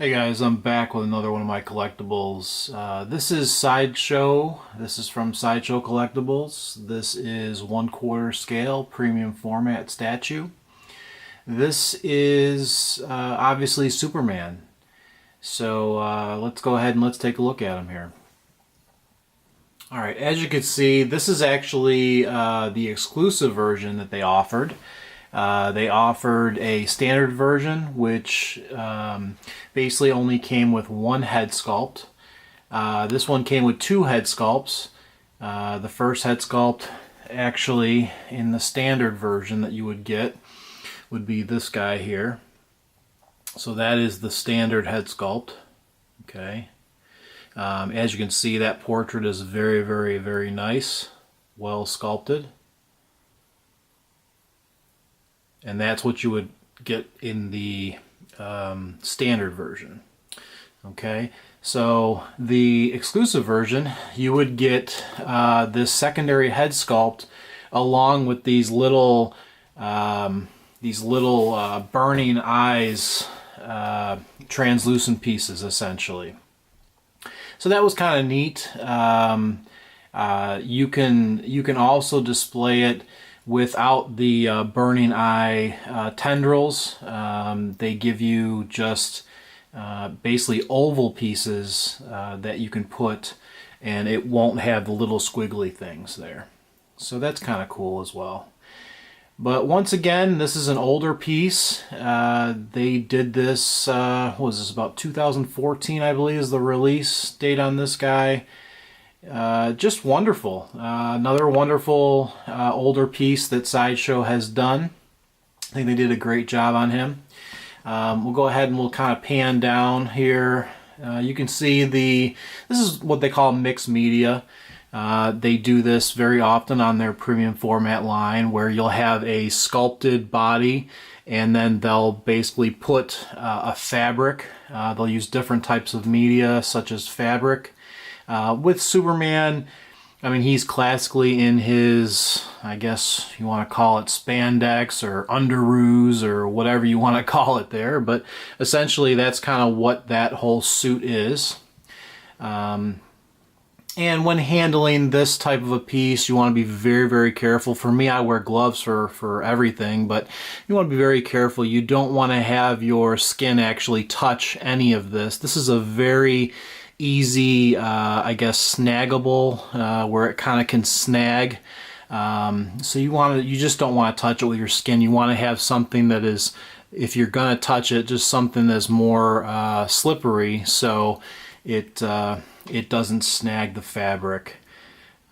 Hey guys, I'm back with another one of my collectibles. This is Sideshow. This is from Sideshow Collectibles. This is 1/4 scale premium format statue. This is obviously Superman. So let's go ahead and let's take a look at him here. Alright, as you can see, this is actually the exclusive version that they offered. They offered a standard version, which basically only came with one head sculpt. This one came with two head sculpts. The first head sculpt, actually, in the standard version that you would get, would be this guy here. So that is the standard head sculpt. Okay. As you can see, that portrait is very, very, very nice, well sculpted. And that's what you would get in the standard version. Okay, so the exclusive version, you would get this secondary head sculpt along with these little burning eyes, translucent pieces, essentially. So that was kind of neat. You can also display it without the burning eye tendrils. They give you just basically oval pieces that you can put, and it won't have the little squiggly things there. So that's kind of cool as well. But once again, this is an older piece. They did this, what was this, about 2014, I believe, is the release date on this guy. Just wonderful. Another wonderful older piece that Sideshow has done. I think they did a great job on him. We'll go ahead and we'll kind of pan down here. You can see this is what they call mixed media. They do this very often on their premium format line, where you'll have a sculpted body and then they'll basically put a fabric. They'll use different types of media such as fabric. With Superman, I mean, he's classically in his, I guess you want to call it spandex or underoos or whatever you want to call it there, but essentially that's kind of what that whole suit is. And when handling this type of a piece, you want to be very, very careful. For me, I wear gloves for everything, but you want to be very careful. You don't want to have your skin actually touch any of this. This is a very easy, I guess, snaggable, where it kind of can snag. So you just don't want to touch it with your skin. You want to have something that is, if you're going to touch it, just something that's more slippery, so it doesn't snag the fabric.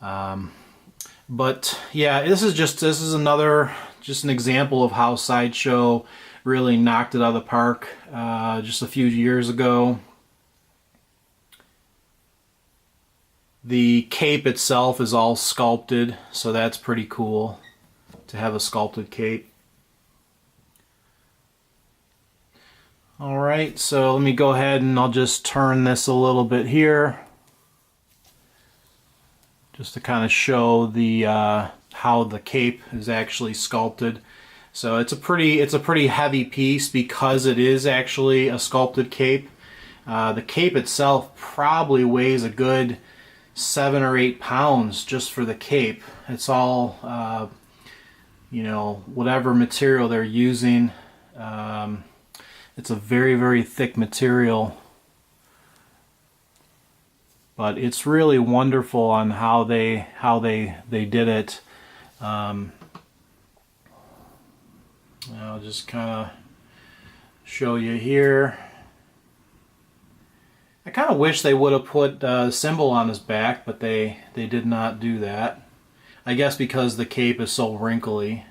But yeah, this is another just an example of how Sideshow really knocked it out of the park just a few years ago. The cape itself is all sculpted, so that's pretty cool to have a sculpted cape. Alright, so let me go ahead and I'll just turn this a little bit here, just to kind of show the how the cape is actually sculpted. So it's a pretty heavy piece because it is actually a sculpted cape. The cape itself probably weighs a good 7 or 8 pounds just for the cape. It's all you know, whatever material they're using. It's a very, very thick material, but it's really wonderful on how they did it. I'll just kind of show you here. I kind of wish they would have put a symbol on his back, but they did not do that. I guess because the cape is so wrinkly.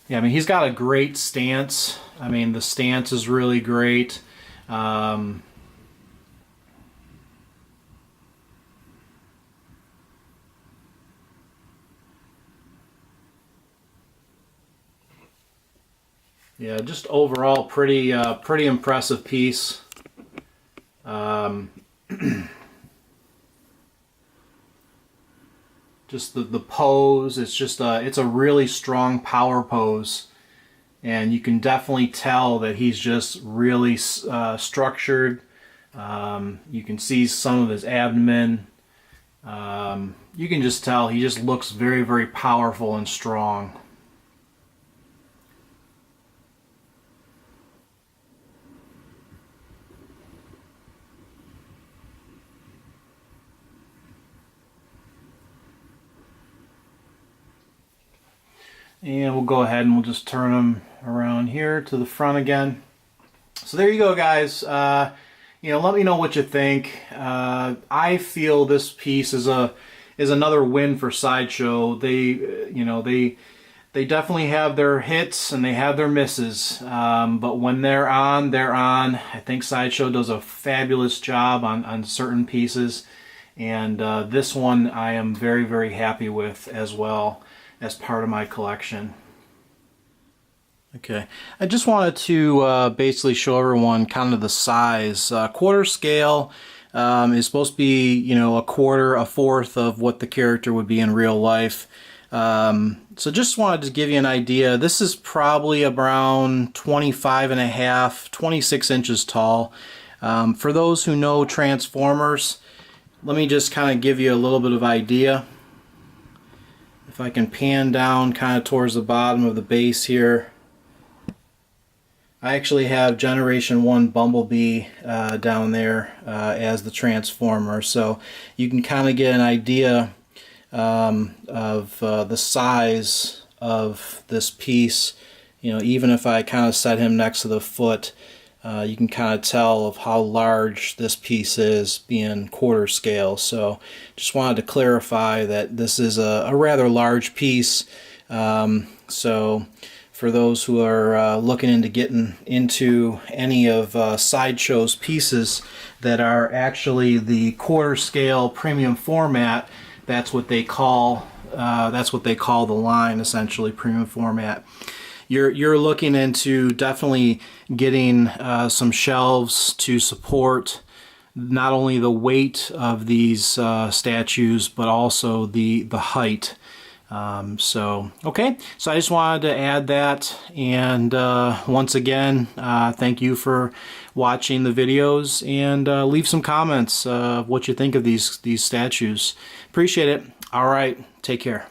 Yeah, I mean, he's got a great stance. I mean, the stance is really great. Yeah, just overall pretty pretty impressive piece. Just the pose, it's just it's a really strong power pose, and you can definitely tell that he's just really structured. You can see some of his abdomen. You can just tell he just looks very, very powerful and strong. And we'll go ahead and we'll just turn them around here to the front again. So there you go, guys. You know, let me know what you think. I feel this piece is another win for Sideshow. They definitely have their hits and they have their misses. But when they're on, they're on. I think Sideshow does a fabulous job on certain pieces. And this one I am very, very happy with as well as part of my collection. Okay, I just wanted to basically show everyone kind of the size. Quarter scale is supposed to be, you know, a quarter, a fourth of what the character would be in real life. So just wanted to give you an idea. This is probably around 25 and a half, 26 inches tall. For those who know Transformers, let me just kind of give you a little bit of idea. If I can pan down kind of towards the bottom of the base here, I actually have Generation 1 Bumblebee down there as the Transformer, so you can kind of get an idea of the size of this piece. You know, even if I kind of set him next to the foot, you can kind of tell of how large this piece is, being quarter scale. So just wanted to clarify that this is a rather large piece. So for those who are looking into getting into any of Sideshow's pieces that are actually the quarter scale premium format, that's what they call the line, essentially, premium format. You're looking into definitely getting some shelves to support not only the weight of these statues, but also the height. Okay, so I just wanted to add that, and once again, thank you for watching the videos, and leave some comments of what you think of these statues. Appreciate it. All right, take care.